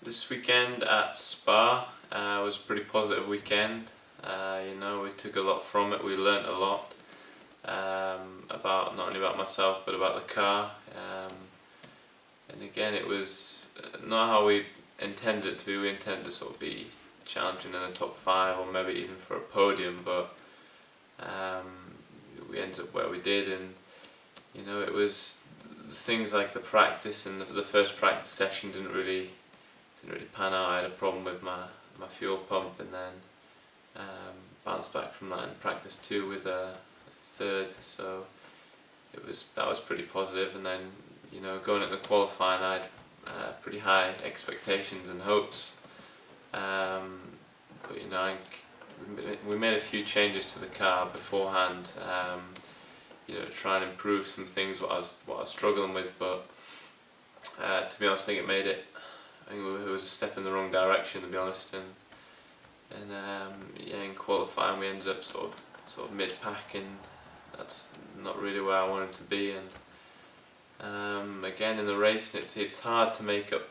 This weekend at Spa was a pretty positive weekend. We took a lot from it. We learnt a lot about not only about myself but about the car. And again, it was not how we intended it to be. We intended to sort of be challenging in the top 5 or maybe even for a podium, but we ended up where we did, and it was things like the practice and the first practice session didn't really pan out. I had a problem with my fuel pump, and then bounced back from that in practice 2 with a third, so that was pretty positive. And then going into the qualifying, I had pretty high expectations and hopes, but I think we made a few changes to the car beforehand, to try and improve some things what I was struggling with, but to be honest, I think it was a step in the wrong direction, to be honest. And in qualifying we ended up sort of mid-pack, and that's not really where I wanted to be. And again, in the race, it's hard to make up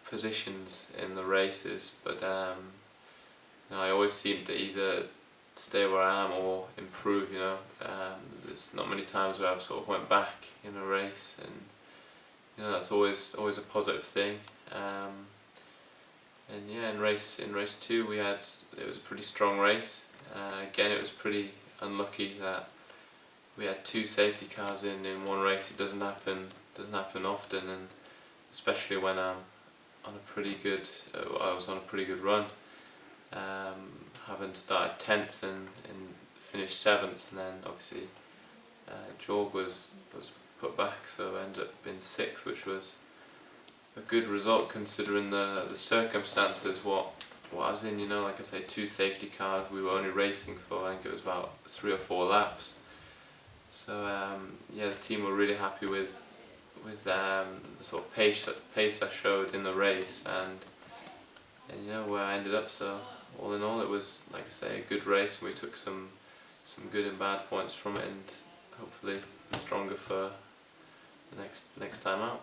positions in the races, but I always seem to either stay where I am or improve. There's not many times where I've sort of went back in a race, and that's always a positive thing. And in race 2 it was a pretty strong race. Again, it was pretty unlucky that we had 2 safety cars in one race. It doesn't happen often, and especially when I'm on a pretty good I was on a pretty good run, having started 10th and finished 7th, and then obviously Jorg was put back, so I ended up in 6th, which was a good result considering the circumstances what I was in. Like I say, 2 safety cars. We were only racing for, I think it was about 3 or 4 laps. So the team were really happy with the sort of pace I showed in the race, and where I ended up. So all in all, it was, like I say, a good race, and we took some good and bad points from it, and hopefully be stronger for the next time out.